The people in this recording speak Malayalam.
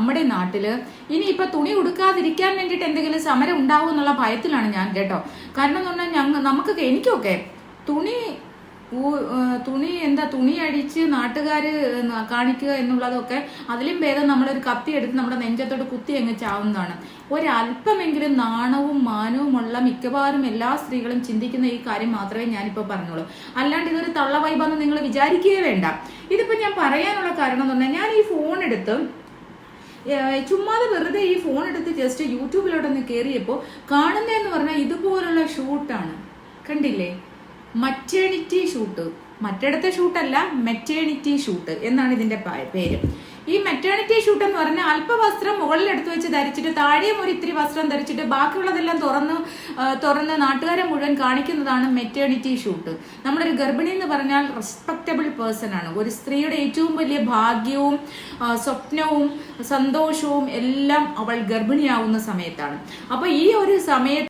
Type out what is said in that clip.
നമ്മുടെ നാട്ടില് ഇനിയിപ്പൊ തുണി ഉടുക്കാതിരിക്കാൻ വേണ്ടിയിട്ട് എന്തെങ്കിലും സമരം ഉണ്ടാവും എന്നുള്ള ഭയത്തിലാണ് ഞാൻ കേട്ടോ. കാരണം എന്ന് പറഞ്ഞാൽ എനിക്കൊക്കെ തുണി അടിച്ച് നാട്ടുകാര് കാണിക്കുക എന്നുള്ളതൊക്കെ അതിലും ഭേദം നമ്മളൊരു കത്തി എടുത്ത് നമ്മുടെ നെഞ്ചത്തോട് കുത്തി അങ്ങ് ചാവുന്നതാണ്. ഒരല്പമെങ്കിലും നാണവും മാനവുമുള്ള മിക്കവാറും എല്ലാ സ്ത്രീകളും ചിന്തിക്കുന്ന ഈ കാര്യം മാത്രമേ ഞാനിപ്പോൾ പറഞ്ഞോളൂ. അല്ലാണ്ട് ഇതൊരു തള്ള വൈബാന്ന് നിങ്ങൾ വിചാരിക്കുകയേ വേണ്ട. ഇതിപ്പോ ഞാൻ പറയാനുള്ള കാരണം എന്ന് പറഞ്ഞാൽ, ഞാൻ ഈ ഫോൺ എടുത്ത് ചുമ്മാതെ വെറുതെ ഈ ഫോൺ എടുത്ത് ജസ്റ്റ് യൂട്യൂബിലോട്ടൊന്ന് കയറിയപ്പോൾ കാണുന്നതെന്ന് പറഞ്ഞാൽ ഇതുപോലുള്ള ഷൂട്ടാണ്. കണ്ടില്ലേ? മറ്റേണിറ്റി ഷൂട്ട്, മറ്റിടത്തെ ഷൂട്ടല്ല, മെറ്റേണിറ്റി ഷൂട്ട് എന്നാണ് ഇതിന്റെ പേര്. ഈ മെറ്റേണിറ്റി ഷൂട്ട് എന്ന് പറഞ്ഞാൽ അല്പവസ്ത്രം മുകളിൽ എടുത്തു വെച്ച് ധരിച്ചിട്ട് താഴെയും ഒരു ഇത്തിരി വസ്ത്രം ധരിച്ചിട്ട് ബാക്കിയുള്ളതെല്ലാം തുറന്ന് നാട്ടുകാരെ മുഴുവൻ കാണിക്കുന്നതാണ് മെറ്റേണിറ്റി ഷൂട്ട്. നമ്മളൊരു ഗർഭിണി എന്ന് പറഞ്ഞാൽ റെസ്പെക്റ്റബിൾ പേഴ്സൺ ആണ്. ഒരു സ്ത്രീയുടെ ഏറ്റവും വലിയ ഭാഗ്യവും സ്വപ്നവും സന്തോഷവും എല്ലാം അവൾ ഗർഭിണിയാവുന്ന സമയത്താണ്. അപ്പൊ ഈ ഒരു സമയത്ത്